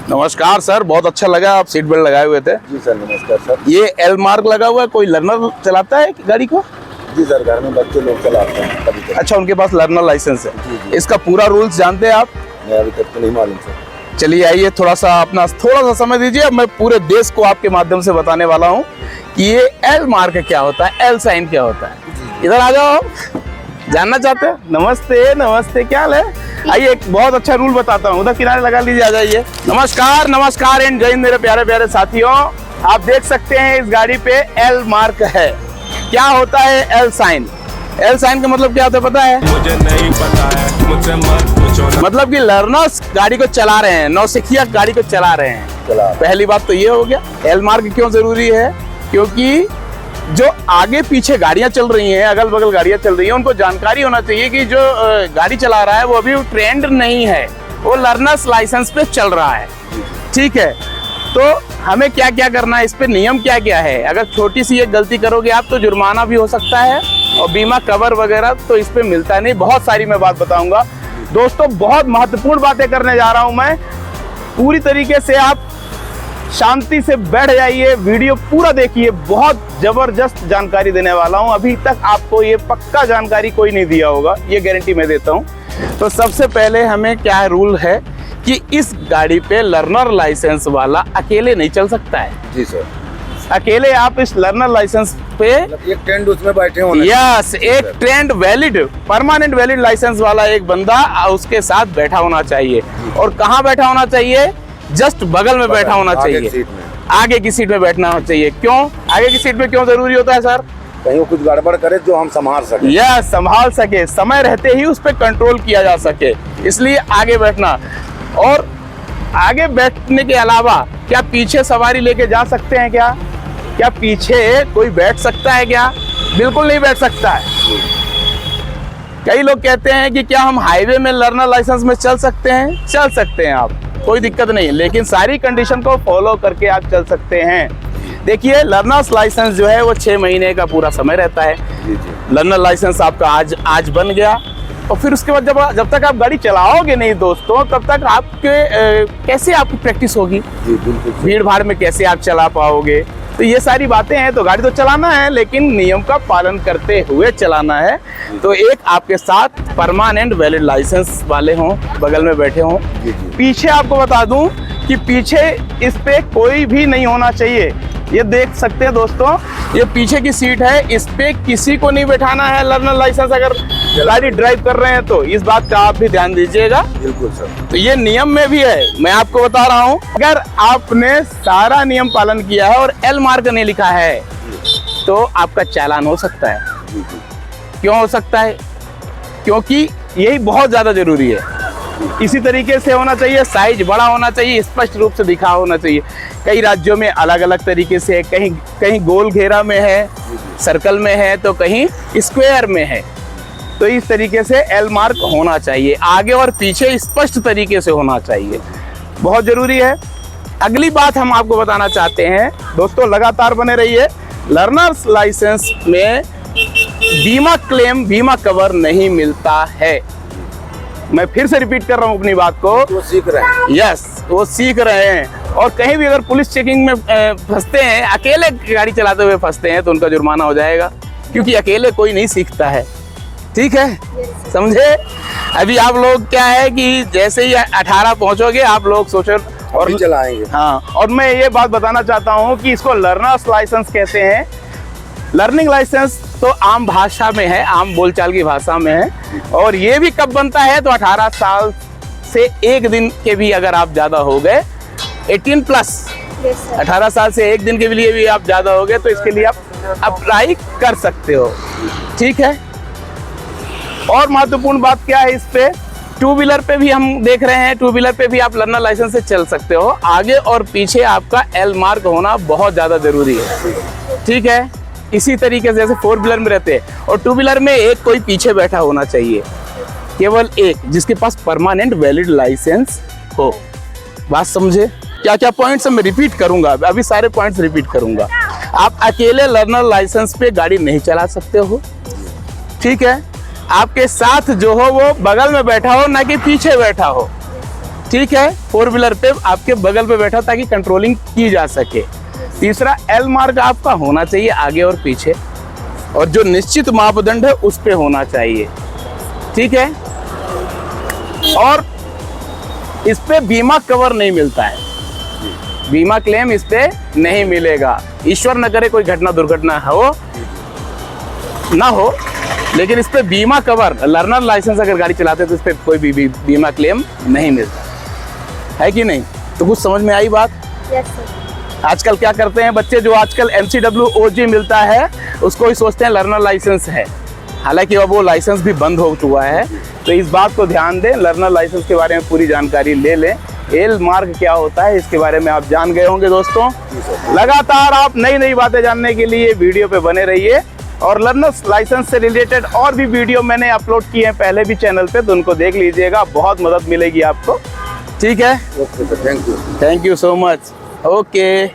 नमस्कार सर, बहुत अच्छा लगा आप सीट बेल्ट लगाए हुए थे। जी सर, नमस्कार सर। ये एल मार्क लगा हुआ है, कोई लर्नर चलाता है गाड़ी को? जी सर, घर में बच्चे लोग चलाते हैं कभी कभी। अच्छा, उनके पास लर्नर लाइसेंस है। जी। इसका पूरा रूल्स जानते हैं आप? मैं अभी तक तो नहीं मालूम सर। चलिए आइए, थोड़ा सा समय दीजिए। अब मैं पूरे देश को आपके माध्यम से बताने वाला हूँ कि ये एल मार्क क्या होता है, एल साइन क्या होता है। इधर आ जाओ, जानना चाहते हैं? नमस्ते नमस्ते, क्या हाल है? आइए, एक बहुत अच्छा रूल बताता हूँ, उधर किनारे लगा लीजिए, आ जाइए। नमस्कार नमस्कार एंड जय हिंद मेरे प्यारे प्यारे साथियों। आप देख सकते हैं इस गाड़ी पे एल मार्क है। क्या होता है एल साइन? एल साइन का मतलब क्या होता है पता है? मुझे नहीं पता है, मुझसे मत पूछो। मतलब कि लर्नर्स गाड़ी को चला रहे हैं, नौसिखिया गाड़ी को चला रहे हैं। पहली बात तो ये हो गया। एल मार्क क्यों जरूरी है? क्योंकि जो आगे पीछे गाड़ियां चल रही हैं, अगल बगल गाड़ियां चल रही हैं, उनको जानकारी होना चाहिए कि जो गाड़ी चला रहा है वो अभी ट्रेंड नहीं है, वो लर्नर्स लाइसेंस पे चल रहा है। ठीक है, तो हमें क्या क्या करना है, इस पे नियम क्या क्या है। अगर छोटी सी एक गलती करोगे आप तो जुर्माना भी हो सकता है, और बीमा कवर वगैरह तो इस पे मिलता नहीं। बहुत सारी मैं बात बताऊंगा दोस्तों, बहुत महत्वपूर्ण बातें करने जा रहा हूं मैं। पूरी तरीके से आप शांति से बैठ जाइए, वीडियो पूरा देखिए, बहुत जबरदस्त जानकारी देने वाला हूं। अभी तक आपको ये पक्का जानकारी कोई नहीं दिया होगा, ये गारंटी मैं देता हूं। तो सबसे पहले हमें क्या रूल है कि इस गाड़ी पे लर्नर लाइसेंस वाला अकेले नहीं चल सकता है। जी सर। अकेले आप इस लर्नर लाइसेंस पे एक ट्रेंड उसमें बैठे होने। यस, एक trained valid permanent valid licence वाला एक बंदा उसके साथ बैठा होना चाहिए। और कहाँ बैठा होना चाहिए? जस्ट बगल में बैठा होना चाहिए, आगे की सीट में बैठना चाहिए। क्यों आगे की सीट में क्यों जरूरी होता है सर? कहीं कुछ गड़बड़ करे जो हम संभाल सके। यस, संभाल सके, समय रहते ही उस पर कंट्रोल किया जा सके, इसलिए आगे बैठना। और आगे बैठने के अलावा क्या पीछे सवारी लेके जा सकते हैं? क्या पीछे कोई बैठ सकता है क्या? बिल्कुल नहीं बैठ सकता है। कई लोग कहते हैं कि क्या हम हाईवे में लर्नर लाइसेंस में चल सकते हैं? चल सकते हैं आप, कोई दिक्कत नहीं, लेकिन सारी कंडीशन को फॉलो करके आप चल सकते हैं। देखिए, लर्नर्स लाइसेंस जो है वो 6 महीने का पूरा समय रहता है। लर्नर लाइसेंस आपका आज बन गया, और फिर उसके बाद जब तक आप गाड़ी चलाओगे नहीं दोस्तों, तब तक आपके कैसे आपकी प्रैक्टिस होगी? भीड़ भाड़ में कैसे आप चला पाओगे? तो ये सारी बातें हैं। तो गाड़ी तो चलाना है, लेकिन नियम का पालन करते हुए चलाना है। तो एक आपके साथ परमानेंट वैलिड लाइसेंस वाले हों, बगल में बैठे हों। पीछे आपको बता दूं कि पीछे इस पे कोई भी नहीं होना चाहिए। ये देख सकते हैं दोस्तों, ये पीछे की सीट है, इस पे किसी को नहीं बैठाना है लर्नर लाइसेंस अगर गाड़ी ड्राइव कर रहे हैं तो। इस बात का आप भी ध्यान दीजिएगा। बिल्कुल सर। तो ये नियम में भी है, मैं आपको बता रहा हूँ। अगर आपने सारा नियम पालन किया है और एल मार्क नहीं लिखा है तो आपका चालान हो सकता है। क्यों हो सकता है? क्योंकि यही बहुत ज्यादा जरूरी है। इसी तरीके से होना चाहिए, साइज बड़ा होना चाहिए, स्पष्ट रूप से दिखा होना चाहिए। कई राज्यों में अलग अलग तरीके से, कहीं गोल घेरा में है, सर्कल में है, तो कहीं स्क्वायर में है। तो इस तरीके से एल मार्क होना चाहिए, आगे और पीछे स्पष्ट तरीके से होना चाहिए, बहुत जरूरी है। अगली बात हम आपको बताना चाहते हैं दोस्तों, लगातार बने रहिए। लर्नर्स लाइसेंस में बीमा क्लेम, बीमा कवर नहीं मिलता है। मैं फिर से रिपीट कर रहा हूं अपनी बात को। वो सीख रहे हैं। यस, वो सीख रहे हैं। और कहीं भी अगर पुलिस चेकिंग में फंसते हैं, अकेले गाड़ी चलाते हुए फंसते हैं, तो उनका जुर्माना हो जाएगा, क्योंकि अकेले कोई नहीं सीखता है। ठीक है, समझे? अभी आप लोग क्या है कि जैसे ही 18 पहुंचोगे आप लोग सोचो और चलाएंगे। हाँ, और मैं ये बात बताना चाहता हूँ कि इसको लर्नर्स लाइसेंस कहते हैं। लर्निंग लाइसेंस तो आम भाषा में है, आम बोलचाल की भाषा में है। और ये भी कब बनता है? तो 18 साल से एक दिन के भी अगर आप ज्यादा हो गए, 18+, 18 साल से एक दिन के लिए भी आप ज्यादा हो गए, तो इसके लिए आप अप्लाई कर सकते हो। ठीक है। और महत्वपूर्ण बात क्या है इस पे? टू व्हीलर पे भी हम देख रहे हैं, टू व्हीलर पे भी आप लर्नर लाइसेंस से चल सकते हो। आगे और पीछे आपका एल मार्क होना बहुत ज्यादा जरूरी है। ठीक है। इसी तरीके से जैसे 4 व्हीलर में रहते हैं, और 2 व्हीलर में एक कोई पीछे बैठा होना चाहिए, केवल एक, जिसके पास परमानेंट वैलिड लाइसेंस हो। बात समझे? क्या क्या पॉइंट्स मैं रिपीट करूंगा, अभी सारे पॉइंट्स रिपीट करूंगा। आप अकेले लर्नर लाइसेंस पे गाड़ी नहीं चला सकते हो। ठीक है। आपके साथ जो हो वो बगल में बैठा हो, ना कि पीछे बैठा हो। ठीक है, 4 व्हीलर पे आपके बगल पे बैठा ताकि कंट्रोलिंग की जा सके। तीसरा, एल मार्क आपका होना चाहिए आगे और पीछे, और जो निश्चित मापदंड है उस पे होना चाहिए। ठीक है, और इस पे बीमा कवर नहीं मिलता है, बीमा क्लेम इस पे नहीं मिलेगा। ईश्वर न करे कोई घटना दुर्घटना हो ना हो, लेकिन इस पे बीमा कवर, लर्नर लाइसेंस अगर गाड़ी चलाते तो इस पे कोई भी बीमा क्लेम नहीं मिलता है कि नहीं। तो कुछ समझ में आई बात? Yes sir. आजकल क्या करते हैं बच्चे, जो आजकल MCW OG मिलता है उसको ही सोचते हैं लर्नर लाइसेंस है, हालांकि अब वो लाइसेंस भी बंद हो चुका है। तो इस बात को ध्यान दें, लर्नर लाइसेंस के बारे में पूरी जानकारी ले लें। एल मार्क क्या होता है इसके बारे में आप जान गए होंगे दोस्तों। लगातार आप नई नई बातें जानने के लिए वीडियो पे बने रहिए, और लर्नर्स लाइसेंस से रिलेटेड और भी वीडियो मैंने अपलोड किए हैं पहले भी चैनल पे, तो उनको देख लीजिएगा, बहुत मदद मिलेगी आपको। ठीक है, okay sir, thank you. Thank you so much. Okay.